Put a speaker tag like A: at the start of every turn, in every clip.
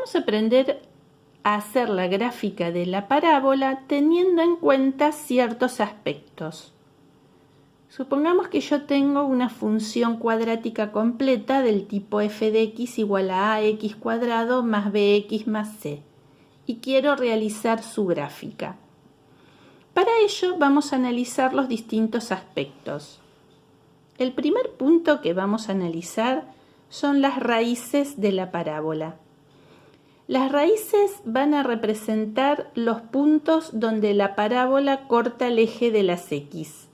A: Vamos a aprender a hacer la gráfica de la parábola teniendo en cuenta ciertos aspectos. Supongamos que yo tengo una función cuadrática completa del tipo f de x igual a ax cuadrado más bx más c y quiero realizar su gráfica. Para ello vamos a analizar los distintos aspectos. El primer punto que vamos a analizar son las raíces de la parábola. Las raíces van a representar los puntos donde la parábola corta el eje de las x,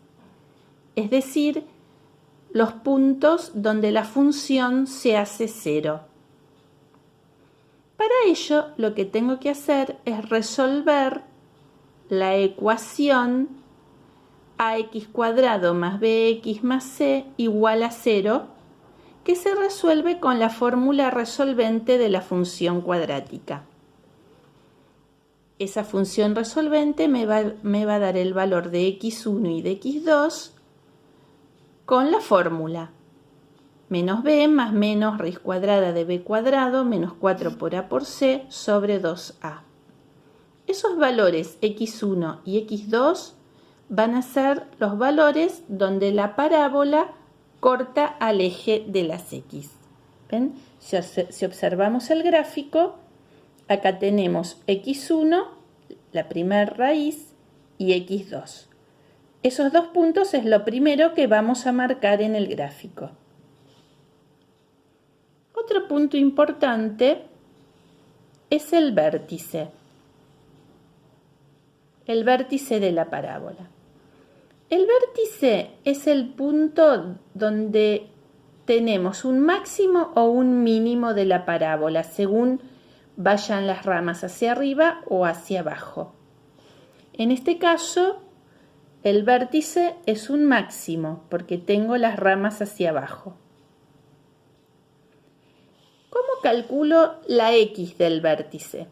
A: es decir, los puntos donde la función se hace cero. Para ello, lo que tengo que hacer es resolver la ecuación ax cuadrado más bx más c igual a 0, que se resuelve con la fórmula resolvente de la función cuadrática. Esa función resolvente me va a dar el valor de x1 y de x2 con la fórmula menos b más menos raíz cuadrada de b cuadrado menos 4 por a por c sobre 2a. Esos valores x1 y x2 van a ser los valores donde la parábola corta al eje de las x. ¿Ven? Si observamos el gráfico, acá tenemos x1, la primera raíz, y x2. Esos dos puntos es lo primero que vamos a marcar en el gráfico. Otro punto importante es el vértice de la parábola. El vértice es el punto donde tenemos un máximo o un mínimo de la parábola, según vayan las ramas hacia arriba o hacia abajo. En este caso, el vértice es un máximo, porque tengo las ramas hacia abajo. ¿Cómo calculo la x del vértice?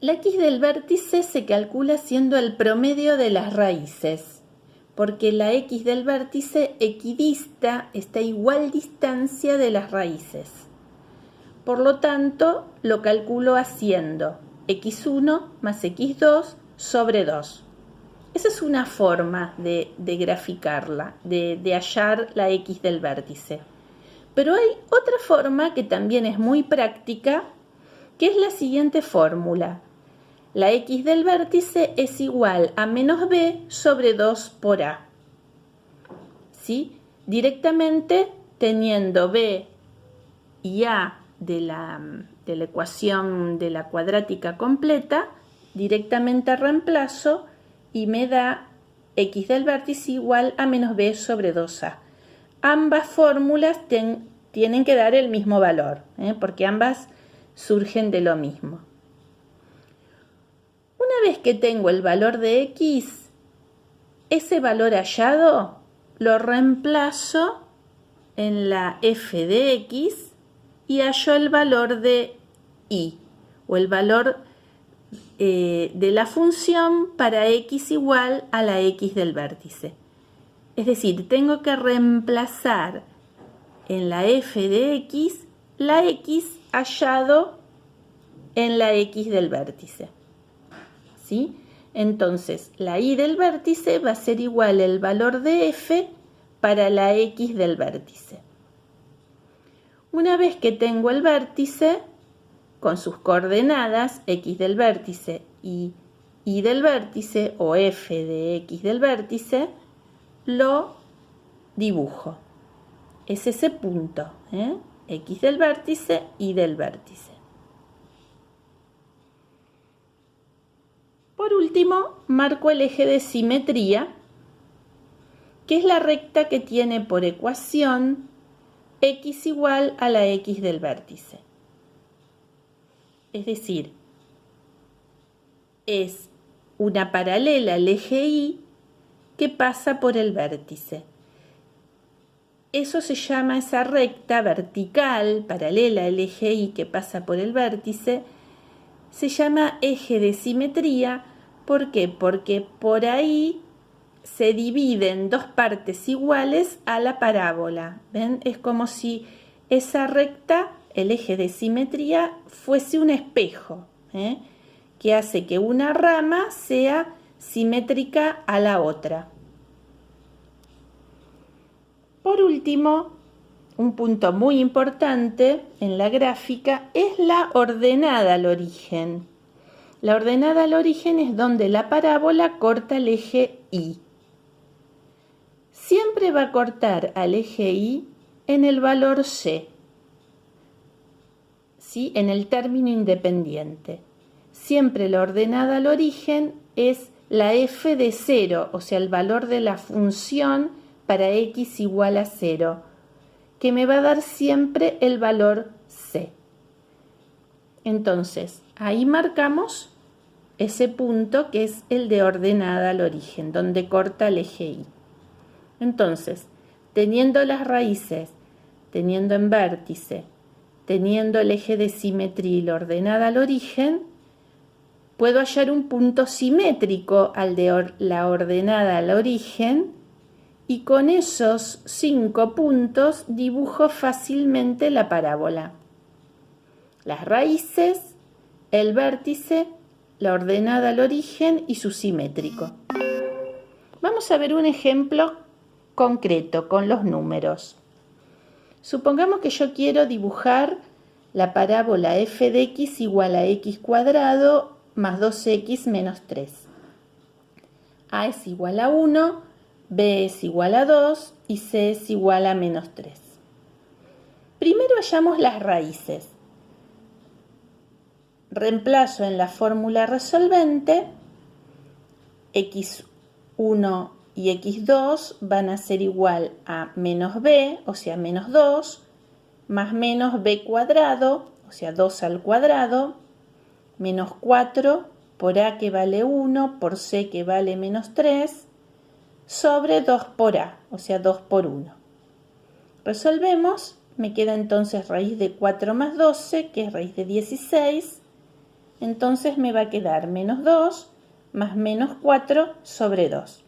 A: La x del vértice se calcula siendo el promedio de las raíces, porque la x del vértice equidista está a igual distancia de las raíces. Por lo tanto, lo calculo haciendo x1 más x2 sobre 2. Esa es una forma de graficarla, de hallar la x del vértice. Pero hay otra forma que también es muy práctica, que es la siguiente fórmula. La x del vértice es igual a menos b sobre 2 por a. ¿Sí? Directamente teniendo b y a de la ecuación de la cuadrática completa, directamente reemplazo y me da x del vértice igual a menos b sobre 2a. Ambas fórmulas tienen que dar el mismo valor, porque ambas surgen de lo mismo. Una vez que tengo el valor de x, ese valor hallado lo reemplazo en la f de x y hallo el valor de y, o el valor de la función para x igual a la x del vértice. Es decir, tengo que reemplazar en la f de x la x hallado en la x del vértice. ¿Sí? Entonces, la y del vértice va a ser igual al valor de f para la x del vértice. Una vez que tengo el vértice, con sus coordenadas, x del vértice y y del vértice, o f de x del vértice, lo dibujo. Es ese punto, x del vértice, y del vértice. Por último, marco el eje de simetría, que es la recta que tiene por ecuación x igual a la x del vértice. Es decir, es una paralela al eje y que pasa por el vértice. Eso se llama, esa recta vertical paralela al eje y que pasa por el vértice, se llama eje de simetría. ¿Por qué? Porque por ahí se divide en dos partes iguales a la parábola. ¿Ven? Es como si esa recta el eje de simetría fuese un espejo, que hace que una rama sea simétrica a la otra. Por último, un punto muy importante en la gráfica es la ordenada al origen. La ordenada al origen es donde la parábola corta el eje Y. Siempre va a cortar al eje Y en el valor C, ¿sí? En el término independiente. Siempre la ordenada al origen es la f de 0, o sea, el valor de la función para x igual a 0, que me va a dar siempre el valor C. Entonces, ahí marcamos ese punto que es el de ordenada al origen, donde corta el eje Y. Entonces, teniendo las raíces, teniendo en vértice, teniendo el eje de simetría y la ordenada al origen, puedo hallar un punto simétrico al de la ordenada al origen, y con esos 5 puntos dibujo fácilmente la parábola. Las raíces, el vértice, la ordenada al origen y su simétrico. Vamos a ver un ejemplo concreto con los números. Supongamos que yo quiero dibujar la parábola f de x igual a x cuadrado más 2x menos 3. A es igual a 1, b es igual a 2 y c es igual a menos 3. Primero hallamos las raíces. Reemplazo en la fórmula resolvente, x1 y x2 van a ser igual a menos b, o sea, menos 2, más menos b cuadrado, o sea, 2 al cuadrado, menos 4 por a que vale 1, por c que vale menos 3, sobre 2 por a, o sea, 2 por 1. Resolvemos, me queda entonces raíz de 4 más 12, que es raíz de 16, entonces me va a quedar menos 2 más menos 4 sobre 2.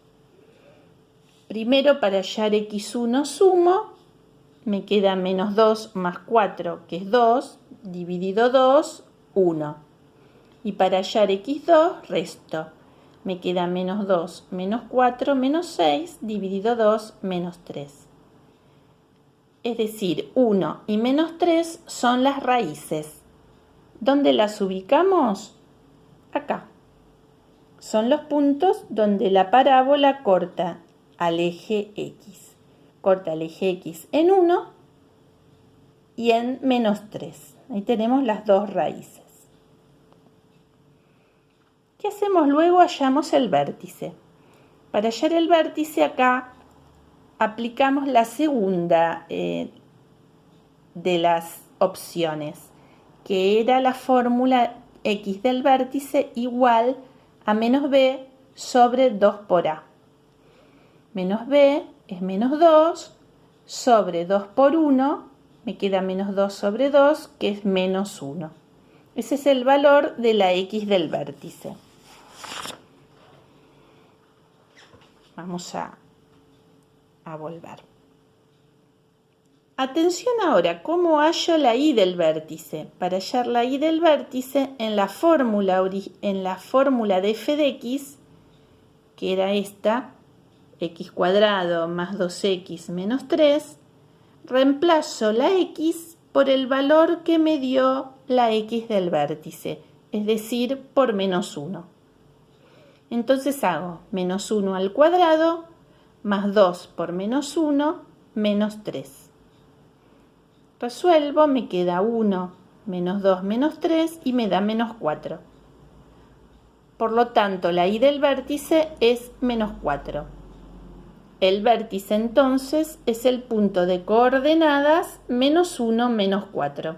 A: Primero, para hallar x1 sumo, me queda menos 2 más 4, que es 2, dividido 2, 1. Y para hallar x2, resto. Me queda menos 2 menos 4 menos 6, dividido 2, menos 3. Es decir, 1 y menos 3 son las raíces. ¿Dónde las ubicamos? Acá. Son los puntos donde la parábola corta al eje X. Corta el eje X en 1 y en menos 3. Ahí tenemos las dos raíces. ¿Qué hacemos luego? Hallamos el vértice. Para hallar el vértice acá aplicamos la segunda de las opciones, que era la fórmula x del vértice igual a menos b sobre 2 por a. Menos b es menos 2 sobre 2 por 1, me queda menos 2 sobre 2, que es menos 1. Ese es el valor de la x del vértice. Vamos a volver. Atención ahora, ¿cómo hallo la y del vértice? Para hallar la y del vértice, en la fórmula de f de x, que era esta, x cuadrado más 2x menos 3, reemplazo la x por el valor que me dio la x del vértice, es decir, por menos 1. Entonces hago menos 1 al cuadrado más 2 por menos 1 menos 3. Resuelvo, me queda 1 menos 2 menos 3 y me da menos 4. Por lo tanto, la y del vértice es menos 4. El vértice entonces es el punto de coordenadas menos 1 menos 4.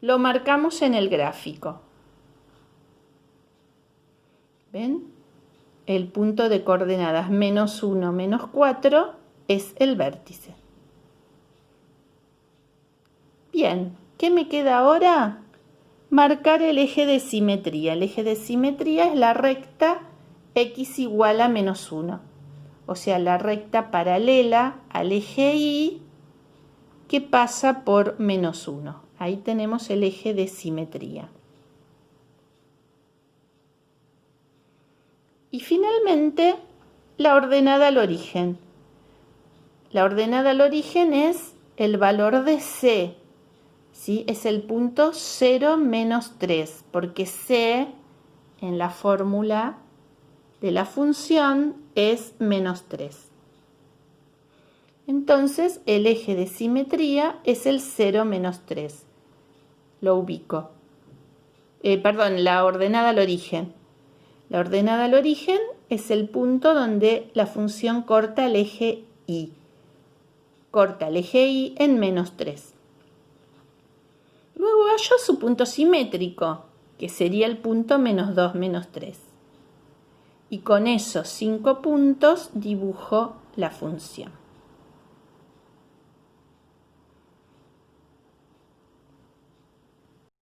A: Lo marcamos en el gráfico. ¿Ven? El punto de coordenadas menos 1 menos 4 es el vértice. Bien, ¿qué me queda ahora? Marcar el eje de simetría. El eje de simetría es la recta x igual a menos 1. O sea, la recta paralela al eje Y que pasa por menos 1. Ahí tenemos el eje de simetría. Y finalmente, la ordenada al origen. La ordenada al origen es el valor de C, ¿sí? Es el punto 0 menos 3, porque C en la fórmula de la función es menos 3. Entonces, el eje de simetría es el 0 menos 3. Lo ubico. La ordenada al origen. La ordenada al origen es el punto donde la función corta el eje Y. Corta el eje Y en menos 3. Luego hallo su punto simétrico, que sería el punto menos 2 menos 3. Y con esos 5 puntos dibujo la función.